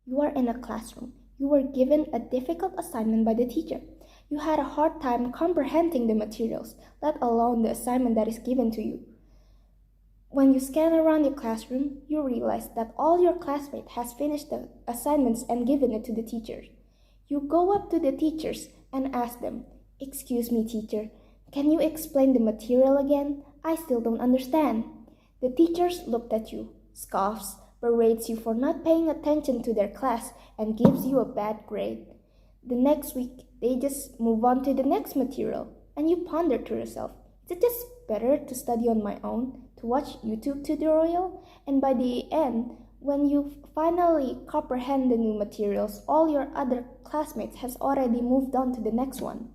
You are in a classroom. You were given a difficult assignment by the teacher. You had a hard time comprehending the materials, let alone the assignment that is given to you. When you scan around your classroom, you realize that all your classmates has finished the assignments and given it to the teacher. You go up to the teachers and ask them, "Excuse me, teacher, can you explain the material again? I still don't understand." The teachers looked at you, scoffs, berates you for not paying attention to their class, and gives you a bad grade. The next week, they just move on to the next material, and you ponder to yourself, is it just better to study on my own, to watch YouTube tutorial? And by the end, when you finally comprehend the new materials, all your other classmates has already moved on to the next one.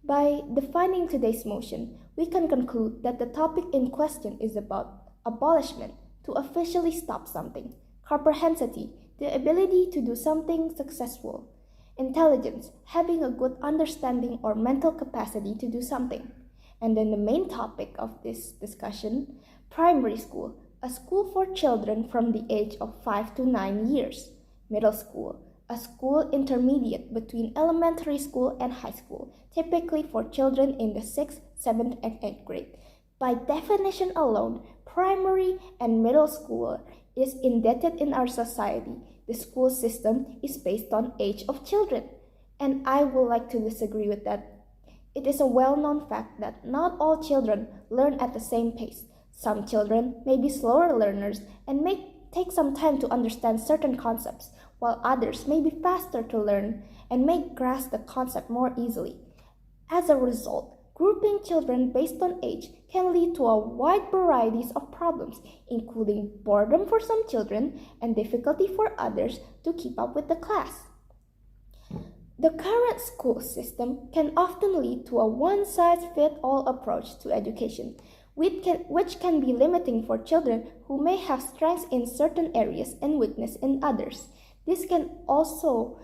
By defining today's motion, we can conclude that the topic in question is about abolishment, to officially stop something, comprehensivity, the ability to do something successful, intelligence, having a good understanding or mental capacity to do something. And then the main topic of this discussion, primary school, a school for children from the age of 5 to 9 years. Middle school, a school intermediate between elementary school and high school, typically for children in the 6th, 7th, and 8th grade. By definition alone, primary and middle school is indebted in our society. The school system is based on age of children. And I would like to disagree with that. It is a well-known fact that not all children learn at the same pace. Some children may be slower learners and may take some time to understand certain concepts, while others may be faster to learn and may grasp the concept more easily. As a result, grouping children based on age can lead to a wide variety of problems, including boredom for some children and difficulty for others to keep up with the class. The current school system can often lead to a one-size-fits-all approach to education, which can be limiting for children who may have strengths in certain areas and weakness in others. This can also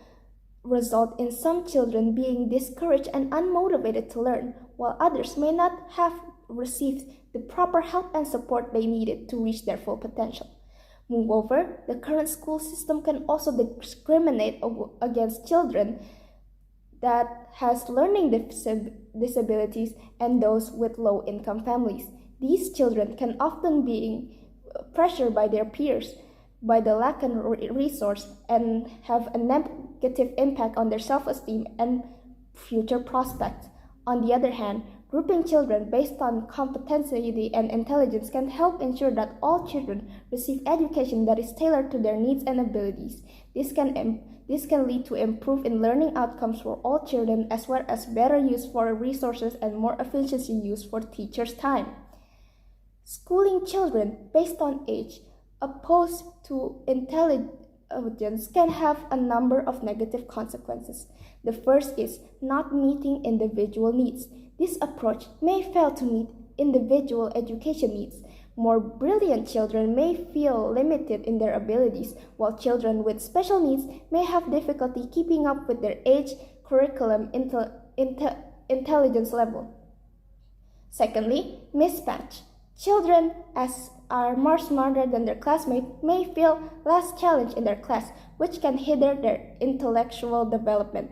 result in some children being discouraged and unmotivated to learn, while others may not have received the proper help and support they needed to reach their full potential. Moreover, the current school system can also discriminate against children that has learning disabilities and those with low-income families. These children can often be pressured by their peers, by the lack of resource, and have a negative impact on their self-esteem and future prospects. On the other hand, grouping children based on competency and intelligence can help ensure that all children receive education that is tailored to their needs and abilities. This can lead to improved in learning outcomes for all children, as well as better use for resources and more efficiency use for teachers' time. Schooling children based on age opposed to intelligence can have a number of negative consequences. The first is not meeting individual needs. This approach may fail to meet individual education needs. More brilliant children may feel limited in their abilities, while children with special needs may have difficulty keeping up with their age, curriculum, intelligence level. Secondly, mismatch. Children as are more smarter than their classmates may feel less challenged in their class, which can hinder their intellectual development.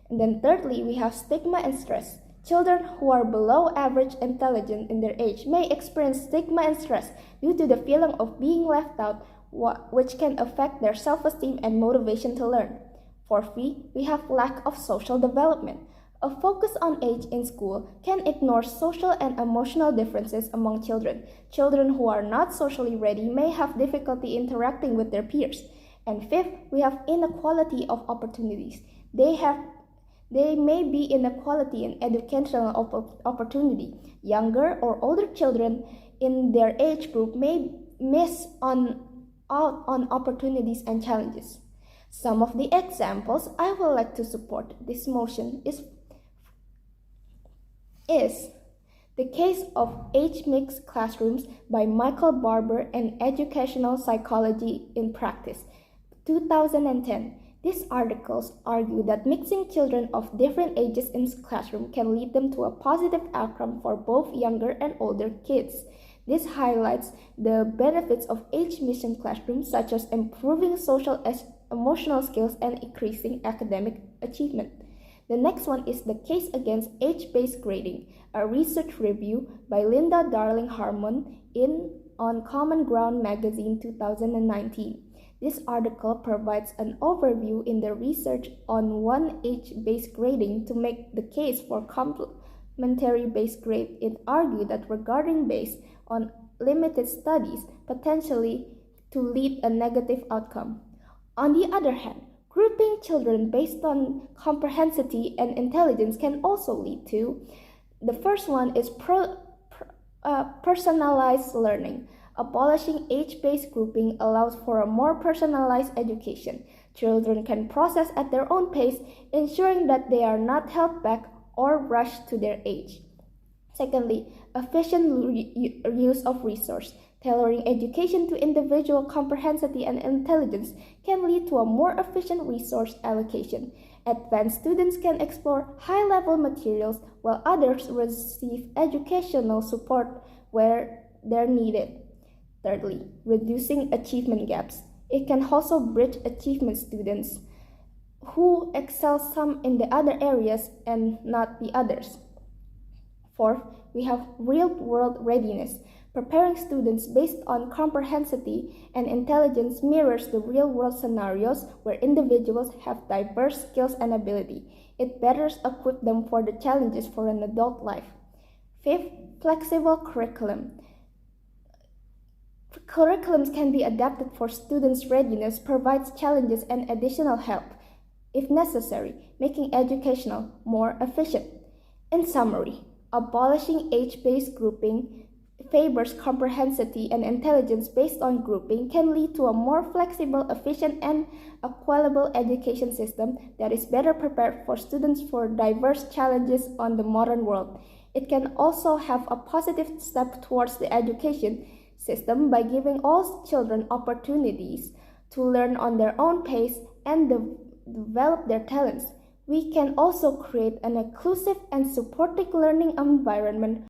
And then thirdly, we have stigma and stress. Children who are below average intelligence in their age may experience stigma and stress due to the feeling of being left out, which can affect their self-esteem and motivation to learn. Fourthly, we have lack of social development. A focus on age in school can ignore social and emotional differences among children. Children who are not socially ready may have difficulty interacting with their peers. And fifth, we have inequality of opportunities. They may be inequality in educational opportunity. Younger or older children in their age group may miss out on opportunities and challenges. Some of the examples I would like to support this motion is the case of Age-Mixed Classrooms by Michael Barber and Educational Psychology in Practice, 2010. These articles argue that mixing children of different ages in classroom can lead them to a positive outcome for both younger and older kids. This highlights the benefits of age-mixed classrooms, such as improving social emotional skills, and increasing academic achievement. The next one is the case against age-based grading, a research review by Linda Darling Harmon on Common Ground magazine 2019. This article provides an overview in the research on one age-based grading to make the case for complementary-based grade. It argued that regarding based on limited studies potentially to lead a negative outcome. On the other hand, grouping children based on comprehension and intelligence can also lead to. The first one is personalized learning. Abolishing age-based grouping allows for a more personalized education. Children can process at their own pace, ensuring that they are not held back or rushed to their age. Secondly, efficient use of resource. Tailoring education to individual comprehension and intelligence can lead to a more efficient resource allocation. Advanced students can explore high-level materials while others receive educational support where they're needed. Thirdly, reducing achievement gaps. It can also bridge achievement students who excel some in the other areas and not the others. Fourth, we have real-world readiness. Preparing students based on comprehension and intelligence mirrors the real-world scenarios where individuals have diverse skills and ability. It better equips them for the challenges for an adult life. Fifth, flexible curriculum. Curriculums can be adapted for students' readiness, provides challenges and additional help, if necessary, making educational more efficient. In summary, abolishing age-based grouping favors comprehension and intelligence based on grouping can lead to a more flexible, efficient, and equitable education system that is better prepared for students for diverse challenges on the modern world. It can also have a positive step towards the education system by giving all children opportunities to learn on their own pace and develop their talents. We can also create an inclusive and supportive learning environment